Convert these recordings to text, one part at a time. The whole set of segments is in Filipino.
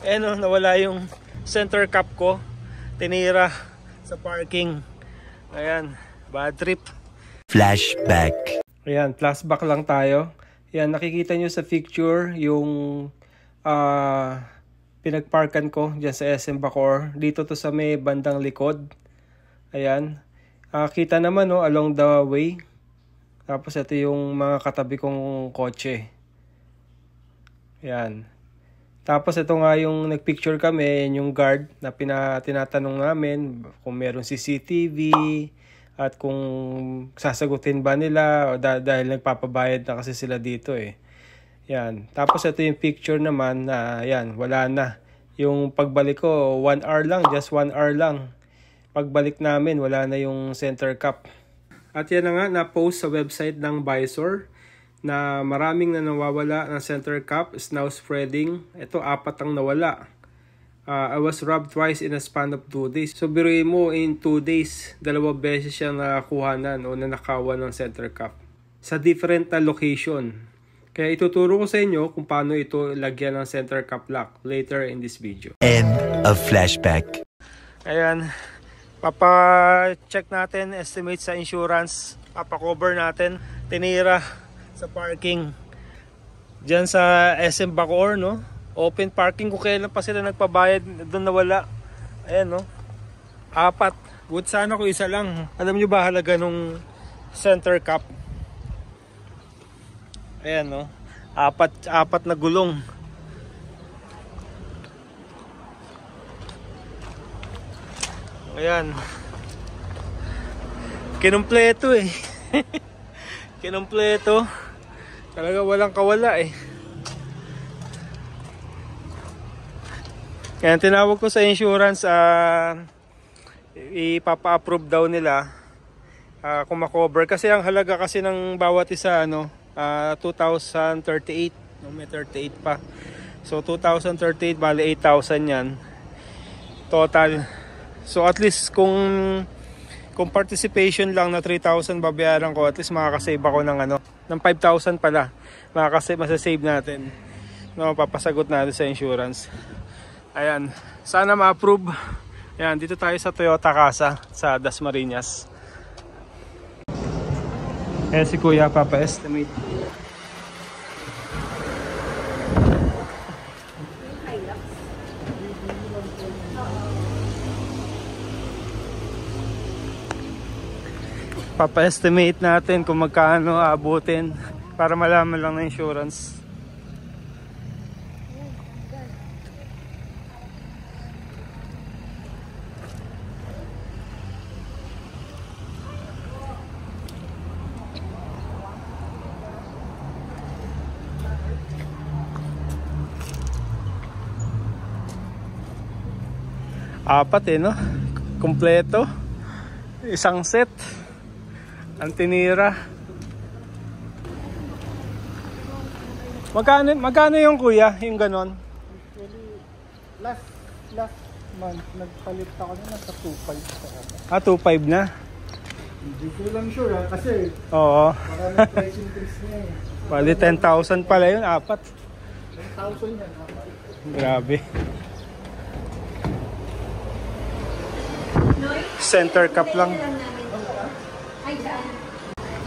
Ayan o, nawala yung center cap ko. Tinira sa parking. Ayan, bad trip. Flashback. Ayan, flashback lang tayo. Ayan, nakikita nyo sa picture yung pinagparkan ko dyan sa SM Bacoor. Dito to sa may bandang likod. Ayan. Kita naman no, along the way. Tapos ito yung mga katabi kong kotse. Ayan. Tapos ito nga yung nagpicture kami, yung guard na tinatanong namin kung meron CCTV at kung sasagutin ba nila dahil nagpapabayad na kasi sila dito eh. Yan. Tapos ito yung picture naman na yan, wala na. Yung pagbalik ko, 1 hour lang, just 1 hour lang. Pagbalik namin, wala na yung center cap. At yan na nga, na-post sa website ng Visor na maraming na nawawala ng center cap is now spreading. Ito, 4 ang nawala. I was robbed twice in a span of 2 days. So, biruin mo, in 2 days, 2 beses siya nakakuhanan o nanakawan ng center cap sa different na location. Kaya ituturo ko sa inyo kung paano ito lagyan ng center cap lock later in this video. End of flashback. Ayan, papa-check natin, estimate sa insurance, papa-cover natin. Tinira sa parking dyan sa SM Bacoor, no? Open parking ko, kailan pa sila nagpabayad, doon nawala. Ayan, no? 4. Good sana ko isa lang. Alam nyo ba halaga nung center cap? Ayan, no? 4 na gulong. Ayan. Kinumpleto eh. Kinumpleto. Talaga walang kawala eh. Kaya tinawag ko sa insurance, ipapa-approve daw nila kung makover. Kasi ang halaga kasi ng bawat isa, 2,038. May 38 pa. So 2,038 bali 8,000 yan. Total. So at least kung participation lang na 3,000 babayaran ko, at least makakasave ako ng ng 5,000 pala. Masasave natin. No, papasagot natin sa insurance. Ayan, sana ma-approve. Ayan, dito tayo sa Toyota Casa sa Dasmariñas. Ayan si Kuya, papa-estimate. Papa-estimate natin kung magkano aabutin para malaman lang ng insurance. Apat eh, no? Kompleto. Isang set. Ang tinira. Magkano yung kuya? Yung ganon? Last month, nagpalit ako na sa 2.5. 2.5 na? Hindi ko lang sure kasi oo. maraming price increase niya eh. Bali 10,000 pala yun, 4. 10,000 yan. Grabe. Center cap lang.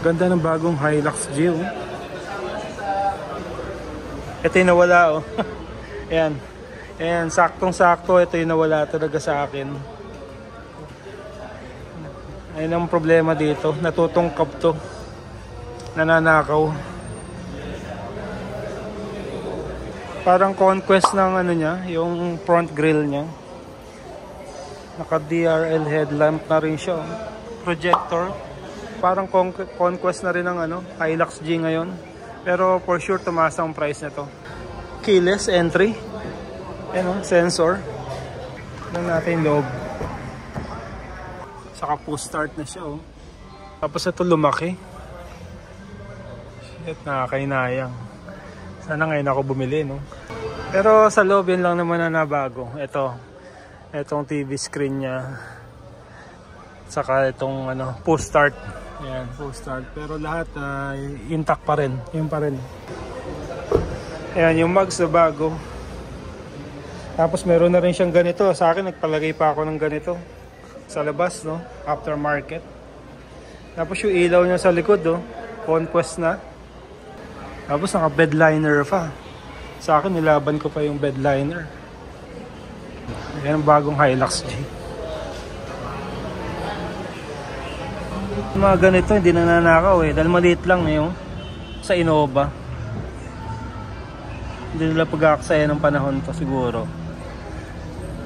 Ganda ng bagong Hilux G. Ito yung nawala oh. Ayan. Ayan, saktong-sakto. Ito yung nawala talaga sa akin. Ayun ang problema dito. Natutungkap to. Nananakaw. Parang conquest ng niya, yung front grille niya. Naka DRL headlamp na rin siya. Projector. Parang conquest na rin ng Hilux G ngayon. Pero for sure tumaas ang price nito. Keyless entry. Ayan, sensor. Tignan natin loob. Saka push start na siya oh. Tapos ito lumaki. Shit, nakakainayang. Sana ngayon ako bumili, no? Pero sa loob yun lang naman na nabago. Itong TV screen niya. Saka itong push start. Ayan, push start. Pero lahat intact pa rin. Yun pa rin. Ayan, yung mags na bago. Tapos meron na rin siyang ganito. Sa akin nagpalagay pa ako ng ganito sa labas, no? Aftermarket. Tapos yung ilaw niya sa likod, oh, conquest na. Tapos naka bedliner pa. Sa akin nilaban ko pa yung bedliner. Yan ang bagong Hilux G. Mga ganito hindi nananakaw eh, dahil maliit lang eh, oh, sa Innova. Hindi nila pag-aaksaya ng panahon to siguro.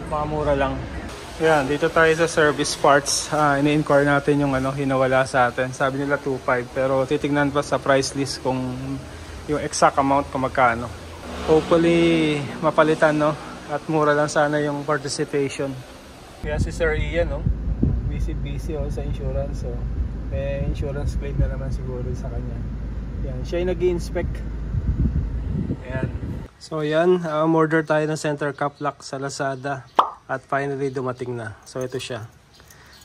Makamura lang. Yan, dito tayo sa service parts. Ini-inquire natin yung hinawala sa atin. Sabi nila 2.5 pero titignan pa sa price list kung yung exact amount kung magkano. Hopefully mapalitan, no? At mura lang sana yung participation. Kaya si Sir Ian, no? Busy sa insurance. So may insurance claim na naman siguro sa kanya. Yan, siya yung nag-i-inspect. Ayan. So yan, order tayo ng center cap lock sa Lazada. At finally dumating na. So ito siya.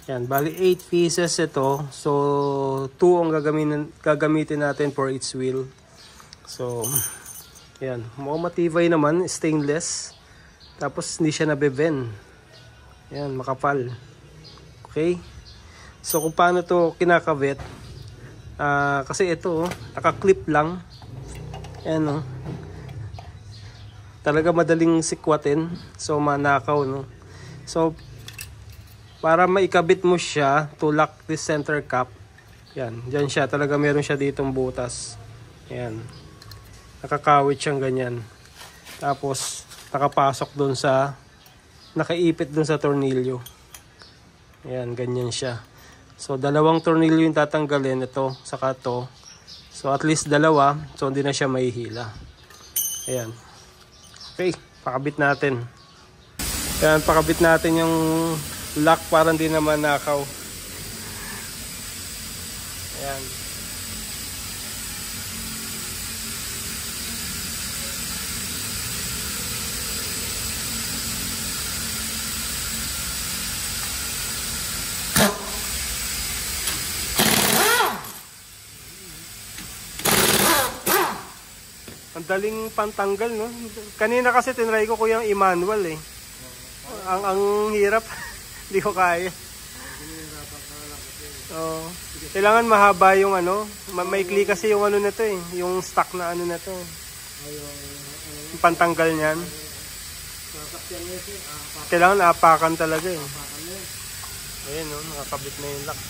Yan, bali 8 pieces ito. So 2 ang gagamitin natin for each wheel. So yan, matibay naman, stainless. Tapos hindi siya nabe-bend. Yan, makapal. Okay? So kung paano to kinakabit, kasi ito, naka-clip lang. Yan, no? Talaga madaling sikwatin. So manakaw, no? So para maikabit mo siya to lock this center cap, yan, dyan siya. Talaga meron siya ditong butas. Yan. Nakakawit siyang ganyan. Tapos nakapasok dun sa, nakaipit dun sa tornilyo. Yan, ganyan siya. So dalawang tornilyo yung tatanggalin, ito saka to. So at least dalawa, so hindi na siya mahihila. Ayan. Okay, pakabit natin. Ayan, pakabit natin yung lock para hindi naman nakaw. Ayan. Ang daling pantanggal, no? Kanina kasi tinry ko yung i-manual eh. Ang hirap. Hindi ko kaya. Kailangan mahaba yung maikli kasi yung nito eh. Yung stock na na to. Yung pantanggal niyan. Kailangan apakan talaga eh. Ayan, no? Nakakabit na yung lock.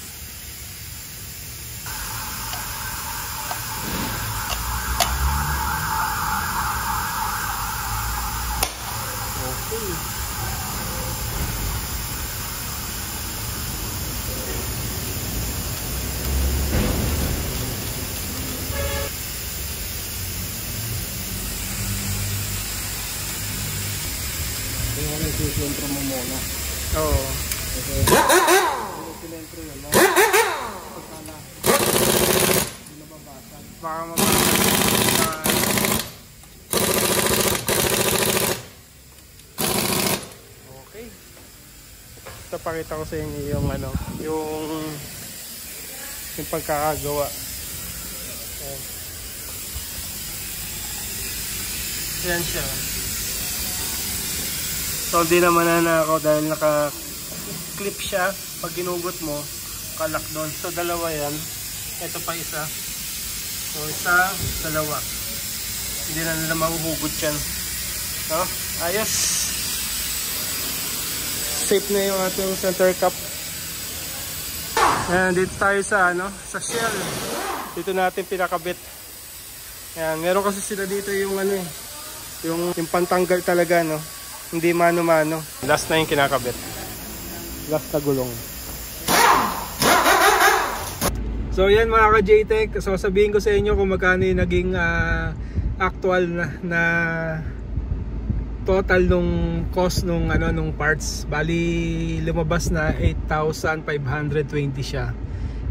Silentro mo muna. Oo. Silentro yun, no? Pagkala, hindi nababasan. Baka mababasan. Okay. Ito pakita ko sa inyo yung yung pagkakagawa. Ayan. Ayan siya. So hindi naman nanakaw dahil naka-clip siya. Pag ginugot mo, kalak doon. So dalawa yan. Ito pa isa. So isa, dalawa. Hindi na nila mahuhugot yan. So, ayos. Safe na yung ating center cap. Ayan, dito tayo sa sa shell. Dito natin pinakabit. Ayan, meron kasi sila dito yung yung pantanggal talaga, no. Hindi mano-mano. Last na yung kinakabit. Last na gulong. So yan mga ka-JTech. So sabihin ko sa inyo kung magkano yung naging actual na total nung cost nung parts. Bali lumabas na 8,520 siya.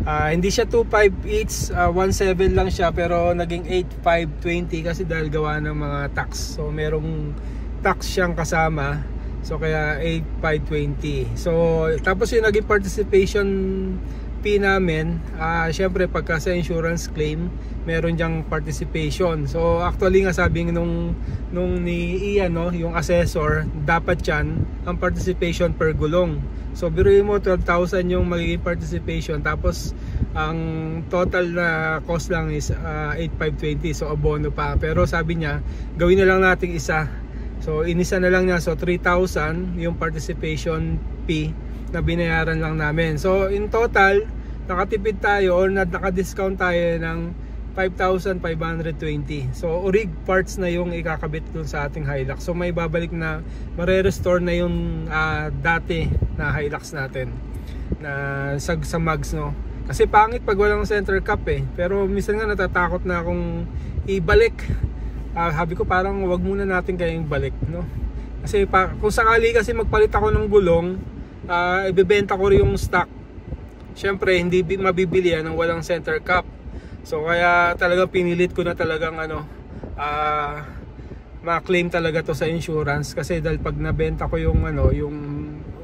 Hindi siya 2.5 each, 1.7 lang siya pero naging 8,520 kasi dahil gawa ng mga tax. So merong tax siyang kasama. So kaya 8,520. So tapos yung naging participation fee namin, syempre pagka sa insurance claim, meron diyang participation. So actually nga sabi nung ni Ian, no, yung assessor, dapat yan ang participation per gulong. So biruin mo 12,000 yung magiging participation, tapos ang total na cost lang is 8,520, so abono pa. Pero sabi niya gawin na lang nating isa, so inisa na lang niya, so 3,000 yung participation fee na binayaran lang namin. So in total nakatipid tayo or naka-discount tayo ng 5,520. So orig parts na yung ikakabit dun sa ating Hilux. So may babalik na, mare-restore na yung dati na Hilux natin na sa mags, no. Kasi pangit pag walang center cap eh. Pero minsan nga natatakot na akong ibalik. Sabi ko parang wag muna natin kayang balik, no. Kasi kung sakali kasi magpalit ako ng gulong, ibebenta ko rin yung stock. Syempre hindi mabibili yan ng walang center cap. So kaya talagang pinilit ko na talagang ma-claim talaga to sa insurance, kasi dahil pag nabenta ko yung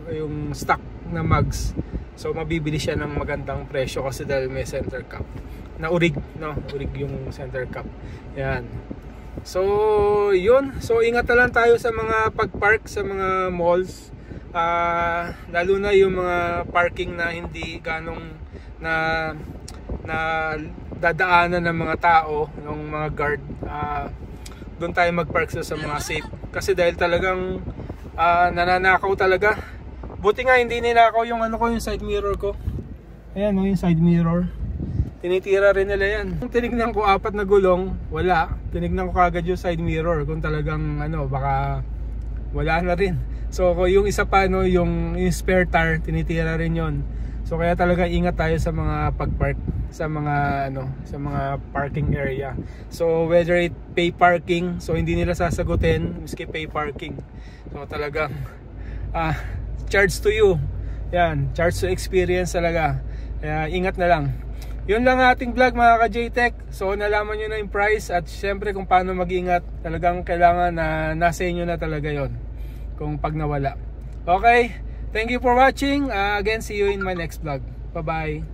yung stock na mags, so mabibili siya ng magandang presyo kasi dahil may center cap na urig, no, urig yung center cap. Yan. So yun, so ingat na lang tayo sa mga pag-park sa mga malls, lalo na yung mga parking na hindi ganong na dadaanan ng mga tao, ng mga guard. Doon tayo mag-park sa mga safe, kasi dahil talagang nananakaw talaga. Buti nga hindi ninakaw yung yung side mirror ko. Ayan, no, yung side mirror tinitira rin nila yan. Kung tinignan ko 4 na gulong, wala. Tinignan ko kagad yung side mirror kung talagang baka wala na rin. So yung isa pa, no, yung spare tire, tinitira rin yon. So kaya talaga ingat tayo sa mga pag-park sa mga sa mga parking area. So whether it pay parking, so hindi nila sasagutin miski pay parking. So talagang charge to you. Yan, charge to experience talaga. Kaya ingat na lang. Yun lang ating vlog mga ka-JTech. So nalaman nyo na yung price at syempre kung paano mag-ingat. Talagang kailangan na nasa inyo na talaga yon kung pag nawala. Okay, thank you for watching. Again, see you in my next vlog. Bye bye.